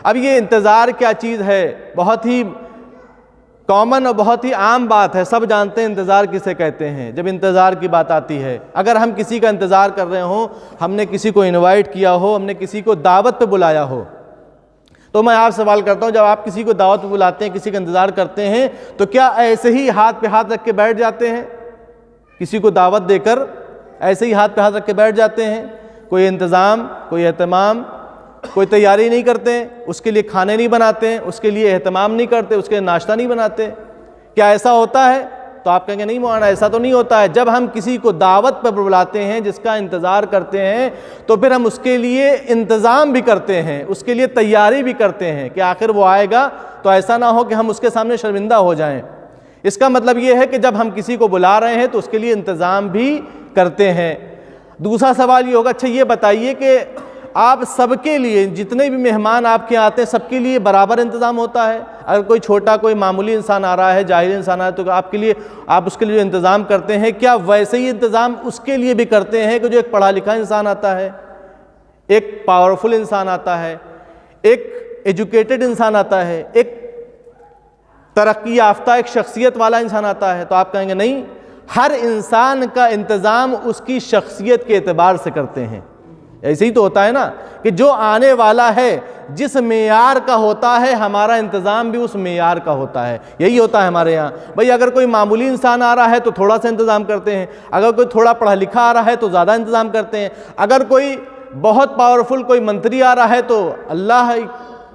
اب یہ انتظار کیا چیز ہے؟ بہت ہی کامن اور بہت ہی عام بات ہے، سب جانتے ہیں انتظار کسے کہتے ہیں۔ جب انتظار کی بات آتی ہے، اگر ہم کسی کا انتظار کر رہے ہوں، ہم نے کسی کو انوائٹ کیا ہو، ہم نے کسی کو دعوت پہ بلایا ہو، تو میں آپ سے سوال کرتا ہوں، جب آپ کسی کو دعوت پہ بلاتے ہیں، کسی کا انتظار کرتے ہیں، تو کیا ایسے ہی ہاتھ پہ ہاتھ رکھ کے بیٹھ جاتے ہیں؟ کسی کو دعوت دے کر ایسے ہی ہاتھ پہ ہاتھ رکھ کے بیٹھ جاتے ہیں؟ کوئی انتظام، کوئی اہتمام، کوئی تیاری نہیں کرتے، اس کے لیے کھانے نہیں بناتے، اس کے لیے اہتمام نہیں کرتے، اس کے لیے ناشتہ نہیں بناتے؟ کیا ایسا ہوتا ہے؟ تو آپ کہیں گے نہیں مولانا ایسا تو نہیں ہوتا ہے۔ جب ہم کسی کو دعوت پر بلاتے ہیں، جس کا انتظار کرتے ہیں، تو پھر ہم اس کے لیے انتظام بھی کرتے ہیں، اس کے لیے تیاری بھی کرتے ہیں کہ آخر وہ آئے گا تو ایسا نہ ہو کہ ہم اس کے سامنے شرمندہ ہو جائیں۔ اس کا مطلب یہ ہے کہ جب ہم کسی کو بلا رہے ہیں تو اس کے لیے انتظام بھی کرتے ہیں۔ دوسرا سوال یہ ہوگا، اچھا یہ بتائیے کہ آپ سب کے لیے، جتنے بھی مہمان آپ کے آتے ہیں، سب کے لیے برابر انتظام ہوتا ہے؟ اگر کوئی چھوٹا، کوئی معمولی انسان آ رہا ہے، جاہل انسان آ رہا ہے، تو آپ اس کے لیے جو انتظام کرتے ہیں، کیا ویسے ہی انتظام اس کے لیے بھی کرتے ہیں کہ جو ایک پڑھا لکھا انسان آتا ہے، ایک پاورفل انسان آتا ہے، ایک ایجوکیٹڈ انسان آتا ہے، ایک ترقی یافتہ ایک شخصیت والا انسان آتا ہے؟ تو آپ کہیں گے نہیں، ہر انسان کا انتظام اس کی شخصیت کے اعتبار سے کرتے ہیں۔ ایسے ہی تو ہوتا ہے نا کہ جو آنے والا ہے جس معیار کا ہوتا ہے، ہمارا انتظام بھی اس معیار کا ہوتا ہے۔ یہی ہوتا ہے ہمارے یہاں۔ بھئی اگر کوئی معمولی انسان آ رہا ہے تو تھوڑا سا انتظام کرتے ہیں، اگر کوئی تھوڑا پڑھا لکھا آ رہا ہے تو زیادہ انتظام کرتے ہیں، اگر کوئی بہت پاورفل کوئی منتری آ رہا ہے تو اللہ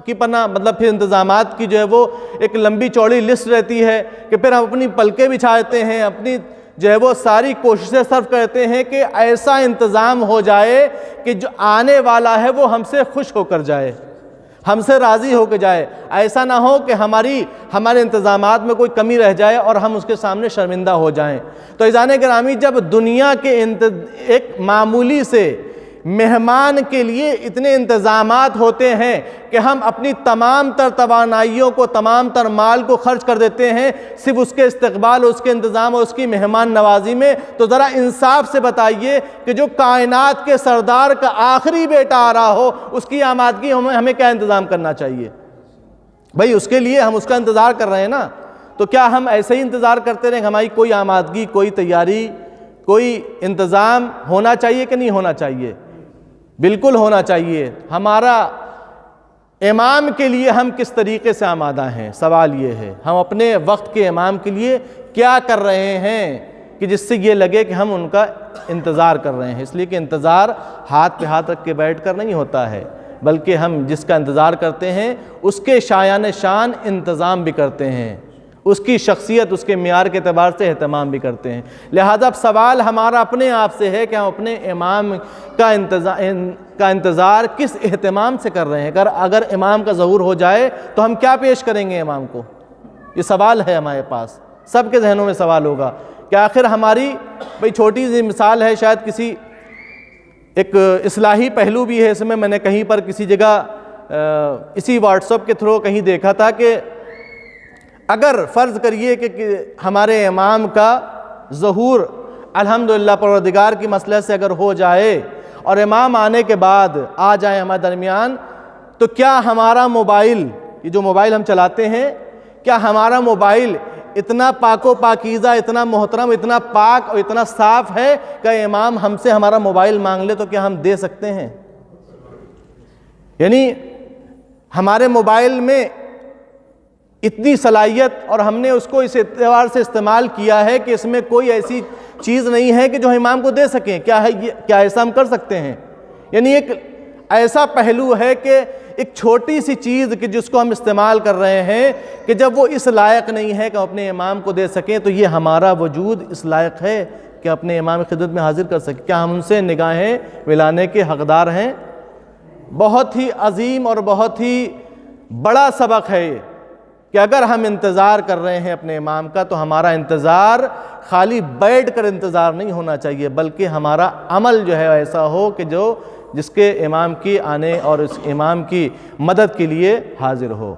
کی پناہ، مطلب پھر انتظامات کی جو ہے وہ ایک لمبی چوڑی لسٹ رہتی ہے کہ پھر ہم اپنی پلکیں بچھاتے ہیں، اپنی جو ہے وہ ساری کوششیں صرف کرتے ہیں کہ ایسا انتظام ہو جائے کہ جو آنے والا ہے وہ ہم سے خوش ہو کر جائے، ہم سے راضی ہو کے جائے۔ ایسا نہ ہو کہ ہمارے انتظامات میں کوئی کمی رہ جائے اور ہم اس کے سامنے شرمندہ ہو جائیں۔ تو عزیزان گرامی، جب دنیا کے ایک معمولی سے مہمان کے لیے اتنے انتظامات ہوتے ہیں کہ ہم اپنی تمام تر توانائیوں کو، تمام تر مال کو خرچ کر دیتے ہیں صرف اس کے استقبال، اس کے انتظام اور اس کی مہمان نوازی میں، تو ذرا انصاف سے بتائیے کہ جو کائنات کے سردار کا آخری بیٹا آ رہا ہو، اس کی آمادگی ہمیں کیا انتظام کرنا چاہیے؟ بھئی اس کے لیے ہم اس کا انتظار کر رہے ہیں نا، تو کیا ہم ایسے ہی انتظار کرتے رہیں کہ ہماری کوئی آمادگی، کوئی تیاری، کوئی انتظام ہونا چاہیے کہ نہیں ہونا چاہیے؟ بالکل ہونا چاہیے۔ ہمارا امام کے لیے ہم کس طریقے سے آمادہ ہیں؟ سوال یہ ہے، ہم اپنے وقت کے امام کے لیے کیا کر رہے ہیں کہ جس سے یہ لگے کہ ہم ان کا انتظار کر رہے ہیں؟ اس لیے کہ انتظار ہاتھ پہ ہاتھ رکھ کے بیٹھ کر نہیں ہوتا ہے، بلکہ ہم جس کا انتظار کرتے ہیں اس کے شایان شان انتظام بھی کرتے ہیں، اس کی شخصیت، اس کے معیار کے اعتبار سے اہتمام بھی کرتے ہیں۔ لہذا اب سوال ہمارا اپنے آپ سے ہے کہ ہم اپنے امام کا انتظار کس اہتمام سے کر رہے ہیں؟ اگر امام کا ظہور ہو جائے تو ہم کیا پیش کریں گے امام کو؟ یہ سوال ہے ہمارے پاس، سب کے ذہنوں میں سوال ہوگا کہ آخر ہماری بھئی چھوٹی سی مثال ہے، شاید کسی ایک اصلاحی پہلو بھی ہے اس میں نے کہیں پر کسی جگہ اسی واٹس ایپ کے تھرو کہیں دیکھا تھا کہ اگر فرض کریے کہ ہمارے امام کا ظہور الحمدللہ پروردگار کی مصلحت سے اگر ہو جائے اور امام آنے کے بعد آ جائیں ہمارے درمیان، تو کیا ہمارا موبائل، یہ جو موبائل ہم چلاتے ہیں، کیا ہمارا موبائل اتنا پاک و پاکیزہ، اتنا محترم، اتنا پاک اور اتنا صاف ہے کہ امام ہم سے ہمارا موبائل مانگ لے تو کیا ہم دے سکتے ہیں؟ یعنی ہمارے موبائل میں اتنی صلاحیت اور ہم نے اس کو اس اعتبار سے استعمال کیا ہے کہ اس میں کوئی ایسی چیز نہیں ہے کہ جو امام کو دے سکیں۔ کیا ایسا ہم کر سکتے ہیں؟ یعنی ایک ایسا پہلو ہے کہ ایک چھوٹی سی چیز کہ جس کو ہم استعمال کر رہے ہیں کہ جب وہ اس لائق نہیں ہے کہ ہم اپنے امام کو دے سکیں، تو یہ ہمارا وجود اس لائق ہے کہ اپنے امام کی خدمت میں حاضر کر سکیں؟ کیا ہم ان سے نگاہیں ملانے کے حقدار ہیں؟ بہت ہی عظیم اور بہت ہی بڑا سبق ہے یہ کہ اگر ہم انتظار کر رہے ہیں اپنے امام کا تو ہمارا انتظار خالی بیٹھ کر انتظار نہیں ہونا چاہیے، بلکہ ہمارا عمل جو ہے ایسا ہو کہ جس کے امام کی آنے اور اس امام کی مدد کے لیے حاضر ہو۔